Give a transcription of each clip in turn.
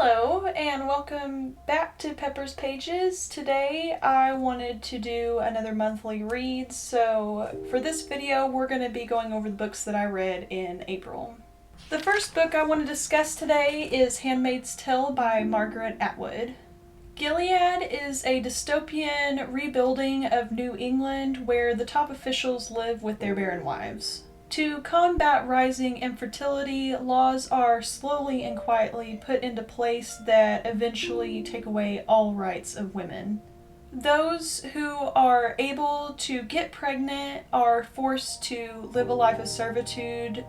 Hello and welcome back to Pepper's Pages. Today I wanted to do another monthly read, so for this video we're going to be going over the books that I read in April. The first book I want to discuss today is Handmaid's Tale by Margaret Atwood. Gilead is a dystopian rebuilding of New England where the top officials live with their barren wives. To combat rising infertility, laws are slowly and quietly put into place that eventually take away all rights of women. Those who are able to get pregnant are forced to live a life of servitude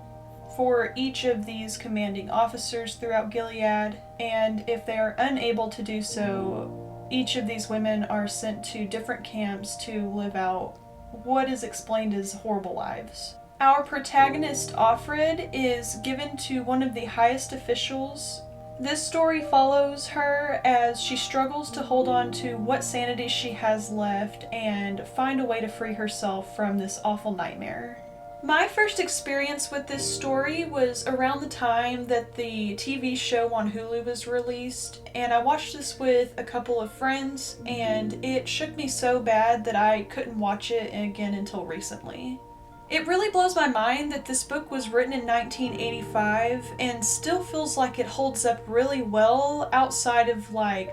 for each of these commanding officers throughout Gilead, and if they are unable to do so, each of these women are sent to different camps to live out what is explained as horrible lives. Our protagonist, Offred, is given to one of the highest officials. This story follows her as she struggles to hold on to what sanity she has left and find a way to free herself from this awful nightmare. My first experience with this story was around the time that the TV show on Hulu was released, and I watched this with a couple of friends, and it shook me so bad that I couldn't watch it again until recently. It really blows my mind that this book was written in 1985 and still feels like it holds up really well outside of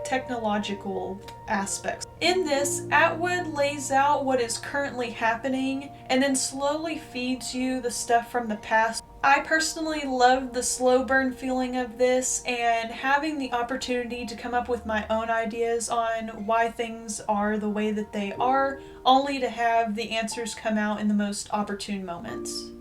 technological aspects. In this, Atwood lays out what is currently happening and then slowly feeds you the stuff from the past. I personally love the slow burn feeling of this and having the opportunity to come up with my own ideas on why things are the way that they are, only to have the answers come out in the most opportune moments.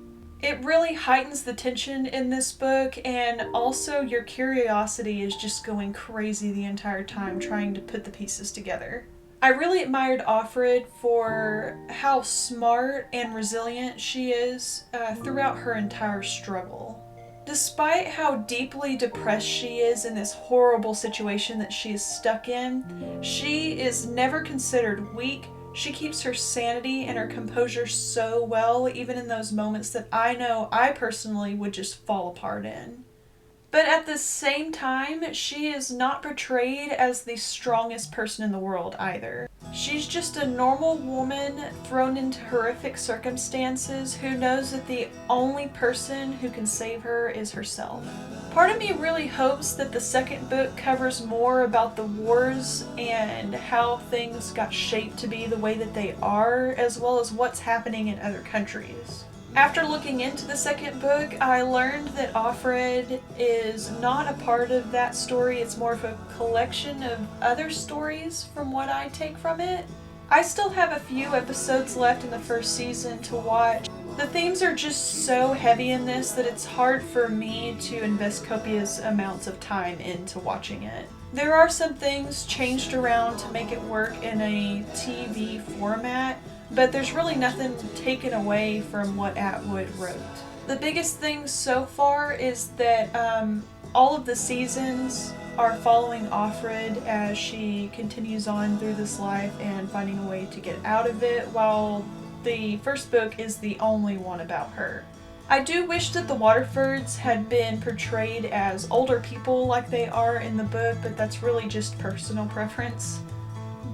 It really heightens the tension in this book, and also your curiosity is just going crazy the entire time trying to put the pieces together. I really admired Offred for how smart and resilient she is throughout her entire struggle. Despite how deeply depressed she is in this horrible situation that she is stuck in, she is never considered weak. She keeps her sanity and her composure so well, even in those moments that I know I personally would just fall apart in. But at the same time, she is not portrayed as the strongest person in the world either. She's just a normal woman thrown into horrific circumstances who knows that the only person who can save her is herself. Part of me really hopes that the second book covers more about the wars and how things got shaped to be the way that they are, as well as what's happening in other countries. After looking into the second book, I learned that Offred is not a part of that story. It's more of a collection of other stories from what I take from it. I still have a few episodes left in the first season to watch. The themes are just so heavy in this that it's hard for me to invest copious amounts of time into watching it. There are some things changed around to make it work in a TV format, but there's really nothing taken away from what Atwood wrote. The biggest thing so far is that all of the seasons are following Offred as she continues on through this life and finding a way to get out of it, while the first book is the only one about her. I do wish that the Waterfords had been portrayed as older people like they are in the book, but that's really just personal preference.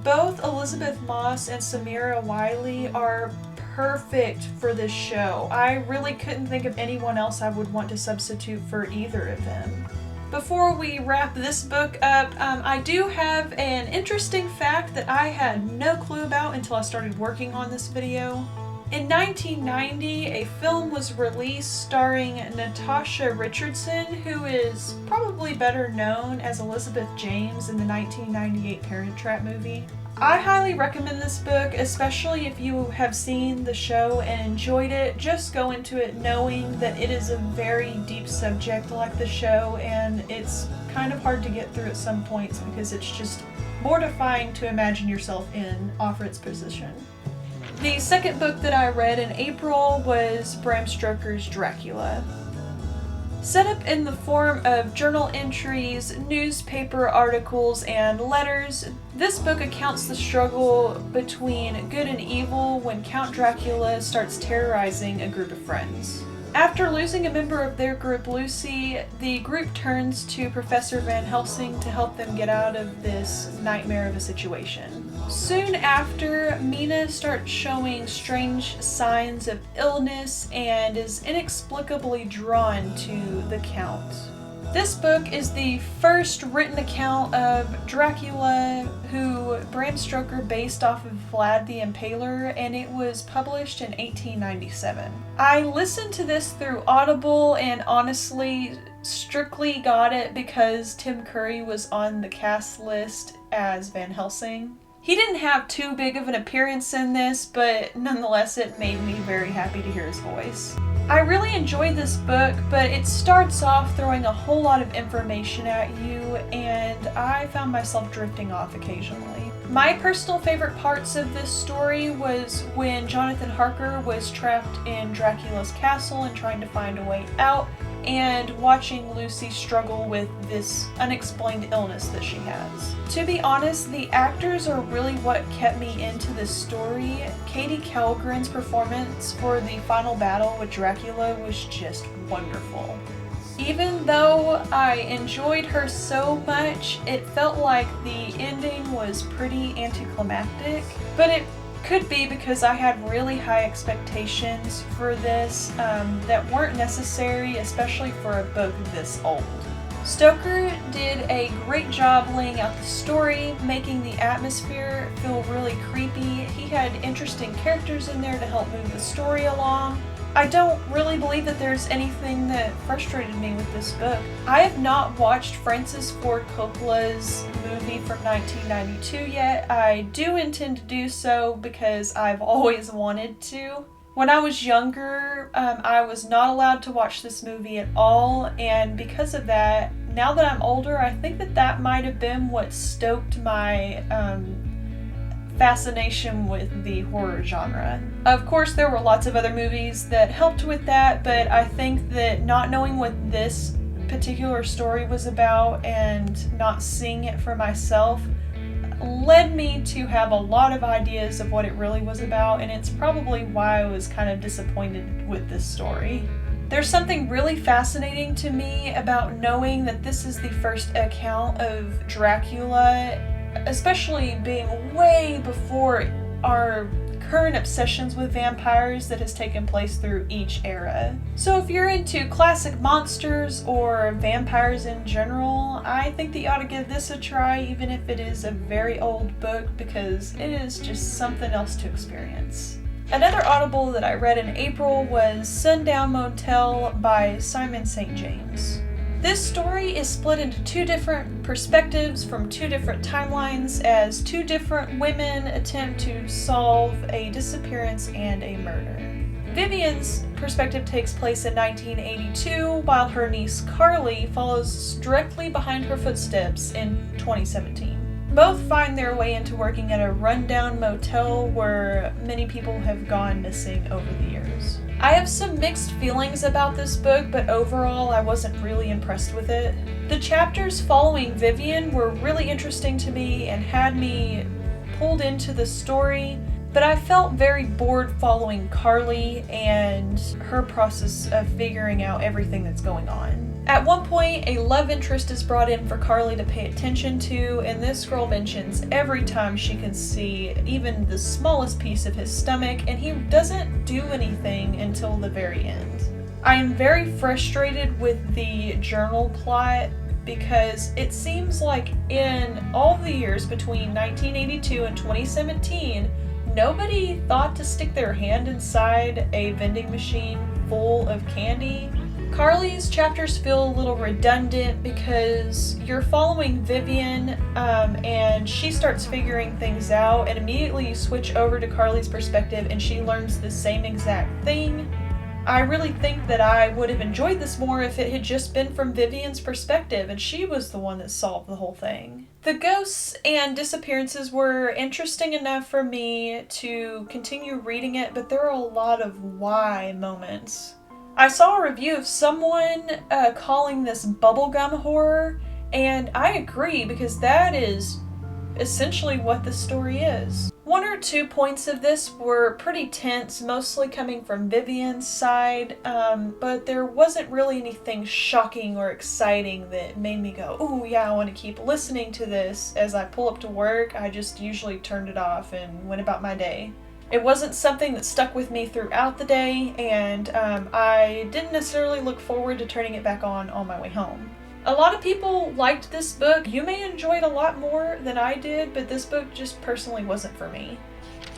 Both Elizabeth Moss and Samira Wiley are perfect for this show. I really couldn't think of anyone else I would want to substitute for either of them. Before we wrap this book up, I do have an interesting fact that I had no clue about until I started working on this video. In 1990, a film was released starring Natasha Richardson, who is probably better known as Elizabeth James in the 1998 Parent Trap movie. I highly recommend this book, especially if you have seen the show and enjoyed it. Just go into it knowing that it is a very deep subject like the show, and it's kind of hard to get through at some points because it's just mortifying to imagine yourself in Offred's position. The second book that I read in April was Bram Stoker's Dracula. Set up in the form of journal entries, newspaper articles, and letters, this book accounts the struggle between good and evil when Count Dracula starts terrorizing a group of friends. After losing a member of their group, Lucy, the group turns to Professor Van Helsing to help them get out of this nightmare of a situation. Soon after, Mina starts showing strange signs of illness and is inexplicably drawn to the Count. This book is the first written account of Dracula, who Bram Stoker based off of Vlad the Impaler, and it was published in 1897. I listened to this through Audible and honestly strictly got it because Tim Curry was on the cast list as Van Helsing. He didn't have too big of an appearance in this, but nonetheless it made me very happy to hear his voice. I really enjoyed this book, but it starts off throwing a whole lot of information at you, and I found myself drifting off occasionally. My personal favorite parts of this story was when Jonathan Harker was trapped in Dracula's castle and trying to find a way out, and watching Lucy struggle with this unexplained illness that she has. To be honest, the actors are really what kept me into this story. Katie Kellgren's performance for the final battle with Dracula was just wonderful. Even though I enjoyed her so much, it felt like the ending was pretty anticlimactic, but it could be because I had really high expectations for this that weren't necessary, especially for a book this old. Stoker did a great job laying out the story, making the atmosphere feel really creepy. He had interesting characters in there to help move the story along. I don't really believe that there's anything that frustrated me with this book. I have not watched Francis Ford Coppola's movie from 1992 yet. I do intend to do so because I've always wanted to. When I was younger, I was not allowed to watch this movie at all, and because of that, now that I'm older, I think that that might have been what stoked my fascination with the horror genre. Of course, there were lots of other movies that helped with that, but I think that not knowing what this particular story was about and not seeing it for myself led me to have a lot of ideas of what it really was about, and it's probably why I was kind of disappointed with this story. There's something really fascinating to me about knowing that this is the first account of Dracula, especially being way before our current obsessions with vampires that has taken place through each era. So if you're into classic monsters or vampires in general, I think that you ought to give this a try, even if it is a very old book, because it is just something else to experience. Another Audible that I read in April was Sundown Motel by Simon St. James. This story is split into two different perspectives from two different timelines as two different women attempt to solve a disappearance and a murder. Vivian's perspective takes place in 1982, while her niece Carly follows directly behind her footsteps in 2017. Both find their way into working at a rundown motel where many people have gone missing over the years. I have some mixed feelings about this book, but overall I wasn't really impressed with it. The chapters following Vivian were really interesting to me and had me pulled into the story, but I felt very bored following Carly and her process of figuring out everything that's going on. At one point, a love interest is brought in for Carly to pay attention to, and this girl mentions every time she can see even the smallest piece of his stomach, and he doesn't do anything until the very end. I am very frustrated with the journal plot because it seems like in all the years between 1982 and 2017, nobody thought to stick their hand inside a vending machine full of candy. Carly's chapters feel a little redundant because you're following Vivian and she starts figuring things out, and immediately you switch over to Carly's perspective and she learns the same exact thing. I really think that I would have enjoyed this more if it had just been from Vivian's perspective and she was the one that solved the whole thing. The ghosts and disappearances were interesting enough for me to continue reading it, but there are a lot of why moments. I saw a review of someone calling this bubblegum horror, and I agree because that is essentially what the story is. One or two points of this were pretty tense, mostly coming from Vivian's side, but there wasn't really anything shocking or exciting that made me go, "Ooh, yeah, I want to keep listening to this." As I pull up to work, I just usually turned it off and went about my day. It wasn't something that stuck with me throughout the day, and I didn't necessarily look forward to turning it back on my way home. A lot of people liked this book. You may enjoy it a lot more than I did, but this book just personally wasn't for me.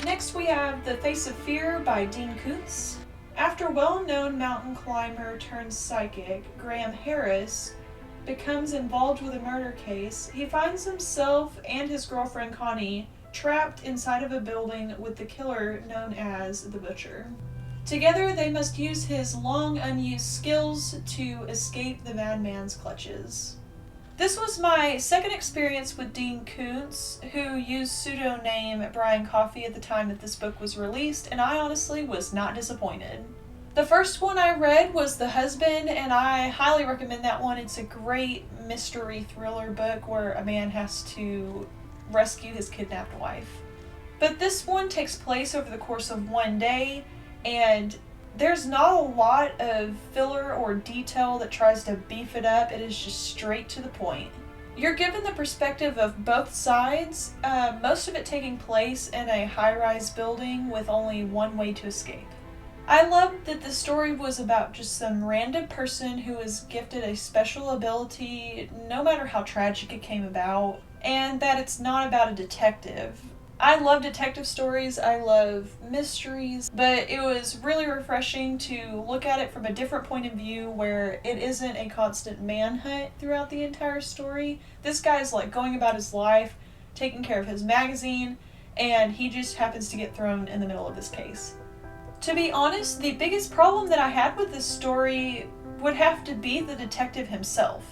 Next we have The Face of Fear by Dean Koontz. After well-known mountain climber turned psychic Graham Harris becomes involved with a murder case, he finds himself and his girlfriend Connie trapped inside of a building with the killer known as the Butcher. Together, they must use his long unused skills to escape the madman's clutches. This was my second experience with Dean Koontz, who used pseudonym Brian Coffey at the time that this book was released, and I honestly was not disappointed. The first one I read was The Husband, and I highly recommend that one. It's a great mystery thriller book where a man has to rescue his kidnapped wife. But this one takes place over the course of one day, and there's not a lot of filler or detail that tries to beef it up. It is just straight to the point. You're given the perspective of both sides, most of it taking place in a high-rise building with only one way to escape. I loved that the story was about just some random person who was gifted a special ability, no matter how tragic it came about, and that it's not about a detective. I love detective stories, I love mysteries, but it was really refreshing to look at it from a different point of view where it isn't a constant manhunt throughout the entire story. This guy's like going about his life, taking care of his magazine, and he just happens to get thrown in the middle of this case. To be honest, the biggest problem that I had with this story would have to be the detective himself.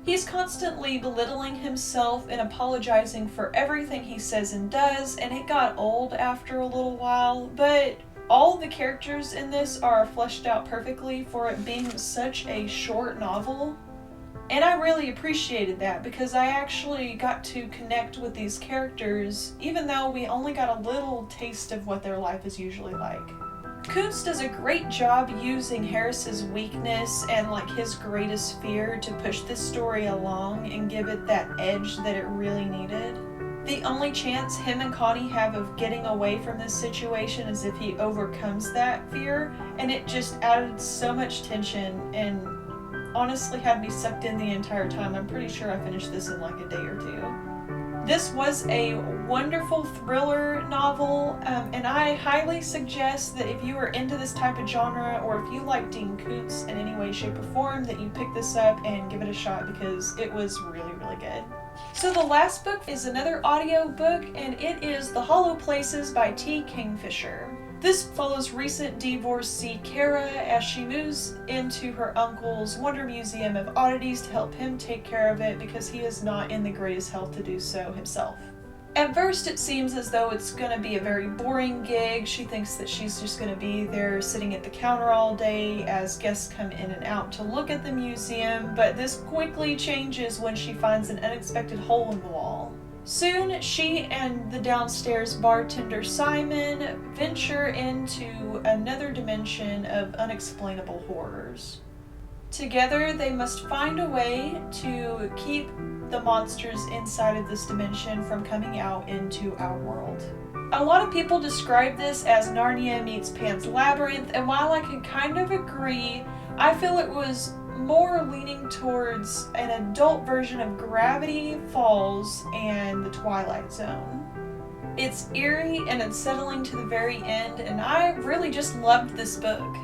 He's constantly belittling himself and apologizing for everything he says and does, and it got old after a little while, but all the characters in this are fleshed out perfectly for it being such a short novel. And I really appreciated that because I actually got to connect with these characters even though we only got a little taste of what their life is usually like. Koontz does a great job using Harris's weakness and like his greatest fear to push this story along and give it that edge that it really needed. The only chance him and Connie have of getting away from this situation is if he overcomes that fear, and it just added so much tension and honestly had me sucked in the entire time. I'm pretty sure I finished this in like a day or two. This was a wonderful thriller novel, and I highly suggest that if you are into this type of genre, or if you like Dean Koontz in any way, shape, or form, that you pick this up and give it a shot because it was really, really good. So the last book is another audio book, and it is The Hollow Places by T. Kingfisher. This follows recent divorcee Kara as she moves into her uncle's Wonder Museum of Oddities to help him take care of it because he is not in the greatest health to do so himself. At first it seems as though it's going to be a very boring gig. She thinks that she's just going to be there sitting at the counter all day as guests come in and out to look at the museum, but this quickly changes when she finds an unexpected hole in the wall. Soon, she and the downstairs bartender Simon venture into another dimension of unexplainable horrors. Together, they must find a way to keep the monsters inside of this dimension from coming out into our world. A lot of people describe this as Narnia meets Pan's Labyrinth, and while I can kind of agree, I feel it was more leaning towards an adult version of Gravity Falls and The Twilight Zone. It's eerie and unsettling to the very end, and I really just loved this book.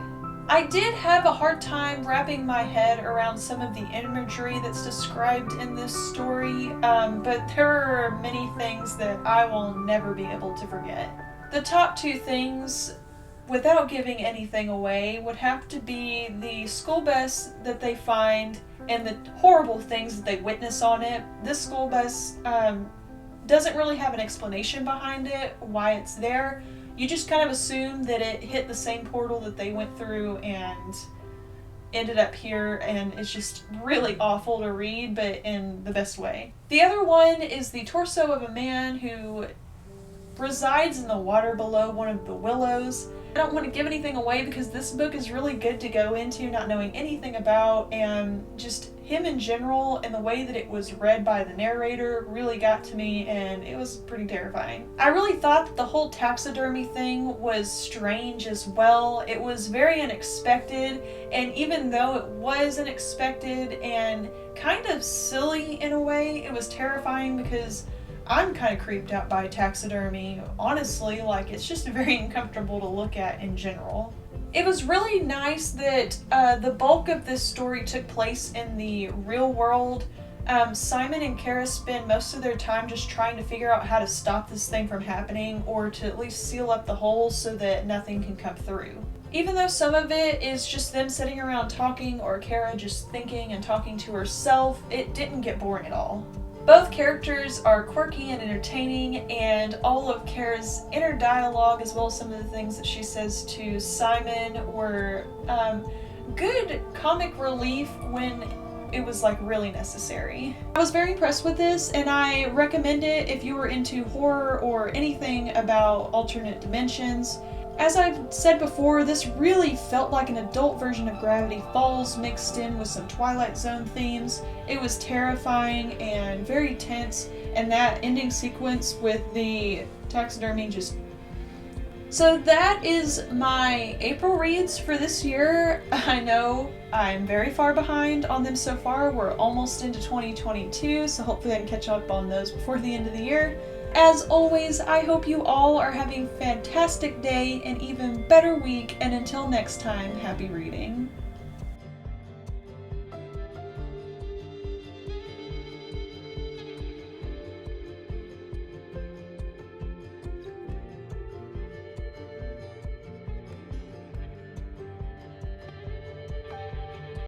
I did have a hard time wrapping my head around some of the imagery that's described in this story, but there are many things that I will never be able to forget. The top two things, without giving anything away, would have to be the school bus that they find and the horrible things that they witness on it. This school bus doesn't really have an explanation behind it, why it's there. You just kind of assume that it hit the same portal that they went through and ended up here, and it's just really awful to read, but in the best way. The other one is the torso of a man who resides in the water below one of the willows. I don't want to give anything away because this book is really good to go into not knowing anything about, and just him in general and the way that it was read by the narrator really got to me, and it was pretty terrifying. I really thought that the whole taxidermy thing was strange as well. It was very unexpected, and even though it was unexpected and kind of silly in a way, it was terrifying because I'm kind of creeped out by taxidermy, honestly. Like, it's just very uncomfortable to look at in general. It was really nice that the bulk of this story took place in the real world. Simon and Kara spend most of their time just trying to figure out how to stop this thing from happening, or to at least seal up the holes so that nothing can come through. Even though some of it is just them sitting around talking, or Kara just thinking and talking to herself, it didn't get boring at all. Both characters are quirky and entertaining, and all of Kara's inner dialogue, as well as some of the things that she says to Simon, were good comic relief when it was like really necessary. I was very impressed with this, and I recommend it if you were into horror or anything about alternate dimensions. As I've said before, this really felt like an adult version of Gravity Falls mixed in with some Twilight Zone themes. It was terrifying and very tense, and that ending sequence with the taxidermy just... So that is my April reads for this year. I know I'm very far behind on them so far. We're almost into 2022, so hopefully I can catch up on those before the end of the year. As always, I hope you all are having a fantastic day, an even better week, and until next time, happy reading.